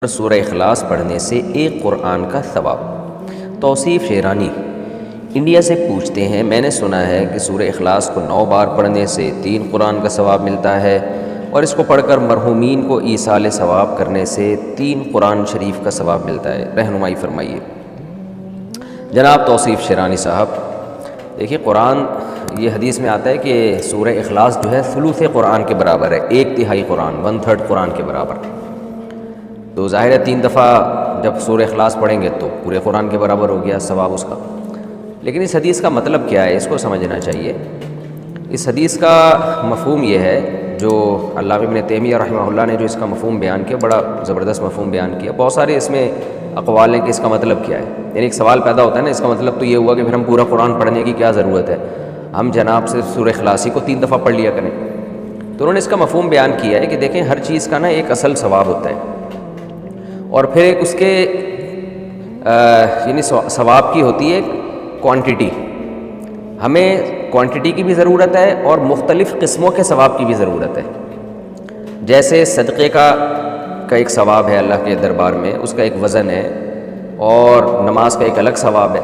سورہ اخلاص پڑھنے سے ایک قرآن کا ثواب۔ توصیف شیرانی انڈیا سے پوچھتے ہیں، میں نے سنا ہے کہ سورہ اخلاص کو 9 بار پڑھنے سے 3 قرآن کا ثواب ملتا ہے، اور اس کو پڑھ کر مرحومین کو ایصال ثواب کرنے سے 3 قرآن شریف کا ثواب ملتا ہے، رہنمائی فرمائیے۔ جناب توصیف شیرانی صاحب، دیکھیے قرآن، یہ حدیث میں آتا ہے کہ سورہ اخلاص جو ہے ثلث قرآن کے برابر ہے، 1/3 قرآن، 1/3 قرآن کے برابر۔ تو ظاہر ہے 3 دفعہ جب سورہ اخلاص پڑھیں گے تو پورے قرآن کے برابر ہو گیا ثواب اس کا۔ لیکن اس حدیث کا مطلب کیا ہے، اس کو سمجھنا چاہیے۔ اس حدیث کا مفہوم یہ ہے، جو علامہ ابن تیمیہ رحمہ اللہ نے جو اس کا مفہوم بیان کیا، بڑا زبردست مفہوم بیان کیا۔ بہت سارے اس میں اقوال ہیں کہ اس کا مطلب کیا ہے، یعنی ایک سوال پیدا ہوتا ہے نا، اس کا مطلب تو یہ ہوا کہ پھر ہم پورا قرآن پڑھنے کی کیا ضرورت ہے، ہم جناب صرف سورہ اخلاص کو 3 دفعہ پڑھ لیا کریں۔ تو انہوں نے اس کا مفہوم بیان کیا ہے کہ دیکھیں ہر چیز کا نا ایک اصل ثواب ہوتا ہے، اور پھر ایک اس کے یعنی ثواب کی ہوتی ہے کوانٹٹی۔ ہمیں کوانٹٹی کی بھی ضرورت ہے اور مختلف قسموں کے ثواب کی بھی ضرورت ہے۔ جیسے صدقے کا ایک ثواب ہے اللہ کے دربار میں، اس کا ایک وزن ہے، اور نماز کا ایک الگ ثواب ہے۔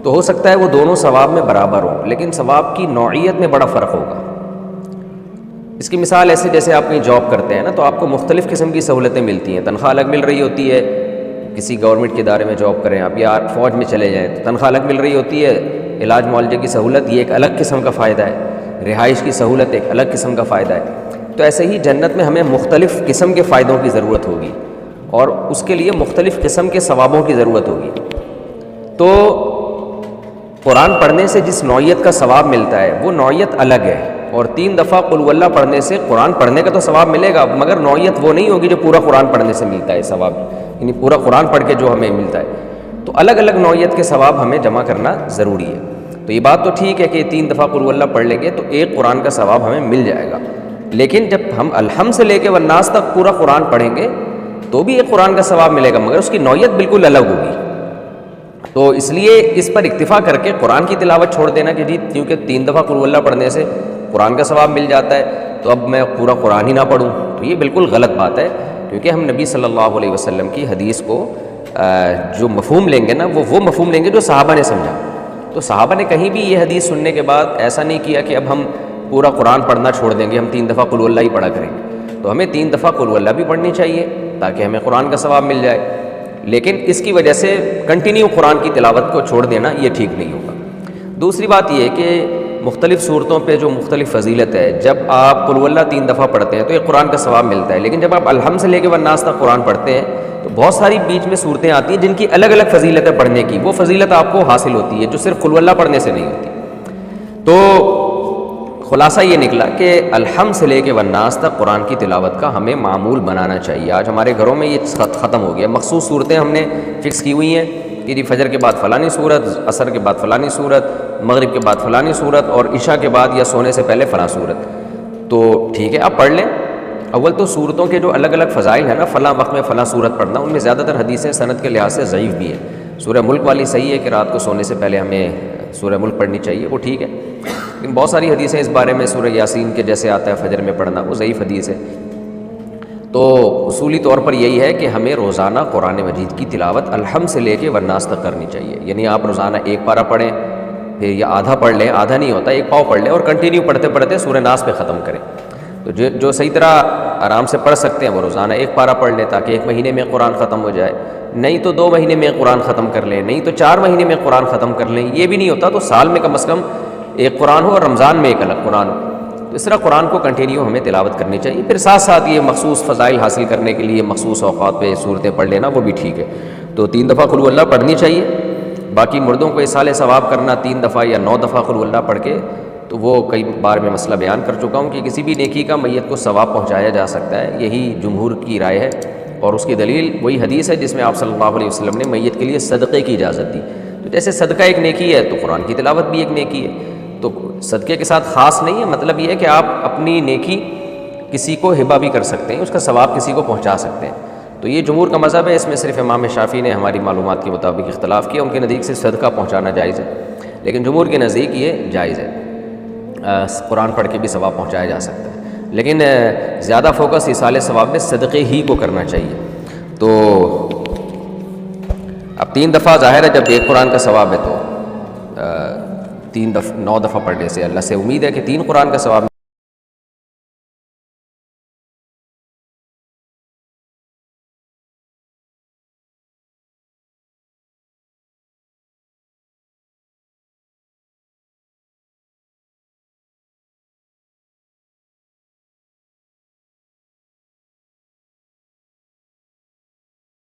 تو ہو سکتا ہے وہ دونوں ثواب میں برابر ہوں، لیکن ثواب کی نوعیت میں بڑا فرق ہوگا۔ اس کی مثال ایسے جیسے آپ کہیں جاب کرتے ہیں نا، تو آپ کو مختلف قسم کی سہولتیں ملتی ہیں، تنخواہ الگ مل رہی ہوتی ہے۔ کسی گورنمنٹ کے ادارے میں جاب کریں آپ، یا فوج میں چلے جائیں تو تنخواہ الگ مل رہی ہوتی ہے، علاج معالجے کی سہولت یہ ایک الگ قسم کا فائدہ ہے، رہائش کی سہولت ایک الگ قسم کا فائدہ ہے۔ تو ایسے ہی جنت میں ہمیں مختلف قسم کے فائدوں کی ضرورت ہوگی، اور اس کے لیے مختلف قسم کے ثوابوں کی ضرورت ہوگی۔ تو قرآن پڑھنے سے جس نوعیت کا ثواب ملتا ہے وہ نوعیت الگ ہے، اور 3 دفعہ قل ہو اللہ پڑھنے سے قرآن پڑھنے کا تو ثواب ملے گا، مگر نوعیت وہ نہیں ہوگی جو پورا قرآن پڑھنے سے ملتا ہے ثواب، یعنی پورا قرآن پڑھ کے جو ہمیں ملتا ہے۔ تو الگ الگ نوعیت کے ثواب ہمیں جمع کرنا ضروری ہے۔ تو یہ بات تو ٹھیک ہے کہ 3 دفعہ قل ہو اللہ پڑھ لیں گے تو ایک قرآن کا ثواب ہمیں مل جائے گا، لیکن جب ہم الحمد سے لے کے والناس تک پورا قرآن پڑھیں گے تو بھی ایک قرآن کا ثواب ملے گا، مگر اس کی نوعیت بالکل الگ ہوگی۔ تو اس لیے اس پر اکتفا کر کے قرآن کی تلاوت چھوڑ دینا کہ جی کیونکہ 3 دفعہ قل ہو اللہ پڑھنے سے قرآن کا ثواب مل جاتا ہے تو اب میں پورا قرآن ہی نہ پڑھوں، تو یہ بالکل غلط بات ہے۔ کیونکہ ہم نبی صلی اللہ علیہ وسلم کی حدیث کو جو مفہوم لیں گے نا، وہ مفہوم لیں گے جو صحابہ نے سمجھا۔ تو صحابہ نے کہیں بھی یہ حدیث سننے کے بعد ایسا نہیں کیا کہ اب ہم پورا قرآن پڑھنا چھوڑ دیں گے، ہم 3 دفعہ قل ہو اللہ ہی پڑھا کریں گے۔ تو ہمیں 3 دفعہ قل ہو اللہ بھی پڑھنی چاہیے تاکہ ہمیں قرآن کا ثواب مل جائے، لیکن اس کی وجہ سے کنٹینیو قرآن کی تلاوت کو چھوڑ دینا یہ ٹھیک نہیں ہوگا۔ دوسری بات یہ ہے کہ مختلف صورتوں پہ جو مختلف فضیلت ہے، جب آپ قل ہو اللہ 3 دفعہ پڑھتے ہیں تو ایک قرآن کا ثواب ملتا ہے، لیکن جب آپ الحمد سے لے کے والناس تک قرآن پڑھتے ہیں تو بہت ساری بیچ میں صورتیں آتی ہیں جن کی الگ الگ فضیلت ہے پڑھنے کی، وہ فضیلت آپ کو حاصل ہوتی ہے جو صرف قل ہو اللہ پڑھنے سے نہیں ہوتی۔ تو خلاصہ یہ نکلا کہ الحمد سے لے کے والناس تک قرآن کی تلاوت کا ہمیں معمول بنانا چاہیے۔ آج ہمارے گھروں میں یہ ختم ہو گیا، مخصوص صورتیں ہم نے فکس کی ہوئی ہیں کہ جی فجر کے بعد فلانی صورت، عصر کے بعد فلانی صورت، مغرب کے بعد فلانی صورت، اور عشاء کے بعد یا سونے سے پہلے فلاں صورت۔ تو ٹھیک ہے آپ پڑھ لیں۔ اول تو صورتوں کے جو الگ الگ فضائل ہیں نا، فلاں وقت میں فلاں صورت پڑھنا، ان میں زیادہ تر حدیثیں سند کے لحاظ سے ضعیف بھی ہیں۔ سورہ ملک والی صحیح ہے کہ رات کو سونے سے پہلے ہمیں سورہ ملک پڑھنی چاہیے، وہ ٹھیک ہے، لیکن بہت ساری حدیثیں اس بارے میں سورہ یاسین کے جیسے آتا ہے فجر میں پڑھنا، وہ ضعیف حدیث ہے۔ تو اصولی طور پر یہی ہے کہ ہمیں روزانہ قرآن مجید کی تلاوت الحمد سے لے کے والناس تک کرنی چاہیے، یعنی آپ روزانہ 1 پارہ پڑھیں، پھر یا آدھا پڑھ لیں، آدھا نہیں ہوتا 1 پاؤ پڑھ لیں، اور کنٹینیو پڑھتے پڑھتے سورہ ناس پہ ختم کریں۔ تو جو صحیح طرح آرام سے پڑھ سکتے ہیں وہ روزانہ 1 پارہ پڑھ لیں تاکہ 1 مہینے میں قرآن ختم ہو جائے، نہیں تو 2 مہینے میں قرآن ختم کر لیں، نہیں تو 4 مہینے میں قرآن ختم کر لیں، یہ بھی نہیں ہوتا تو سال میں کم از کم 1 قرآن ہو، اور رمضان میں 1 الگ قرآن ہو۔ تو اس طرح قرآن کو کنٹینیو ہمیں تلاوت کرنی چاہیے، پھر ساتھ ساتھ یہ مخصوص فضائل حاصل کرنے کے لیے مخصوص اوقات پہ صورتیں پڑھ لینا وہ بھی ٹھیک ہے۔ تو 3 دفعہ قل ہو اللہ پڑھنی چاہیے، باقی مردوں کو ایصال ثواب کرنا 3 دفعہ یا 9 دفعہ قل ہو اللہ پڑھ کے، تو وہ کئی بار میں مسئلہ بیان کر چکا ہوں کہ کسی بھی نیکی کا میت کو ثواب پہنچایا جا سکتا ہے، یہی جمہور کی رائے ہے، اور اس کی دلیل وہی حدیث ہے جس میں آپ صلی اللہ علیہ وسلم نے میت کے لیے صدقے کی اجازت دی۔ تو جیسے صدقہ ایک نیکی ہے تو قرآن کی تلاوت بھی ایک نیکی ہے، تو صدقے کے ساتھ خاص نہیں ہے، مطلب یہ ہے کہ آپ اپنی نیکی کسی کو ہبہ بھی کر سکتے ہیں، اس کا ثواب کسی کو پہنچا سکتے ہیں۔ تو یہ جمہور کا مذہب ہے، اس میں صرف امام شافعی نے ہماری معلومات کے مطابق اختلاف کیا، ان کے نزدیک سے صدقہ پہنچانا جائز ہے، لیکن جمہور کے نزدیک یہ جائز ہے، قرآن پڑھ کے بھی ثواب پہنچایا جا سکتا ہے، لیکن زیادہ فوکس ایصال ثواب میں صدقے ہی کو کرنا چاہیے۔ تو اب 3 دفعہ ظاہر ہے جب ایک قرآن کا ثواب ہے تو 9 دفعہ پڑھنے سے اللہ سے امید ہے کہ 3 قرآن کا ثواب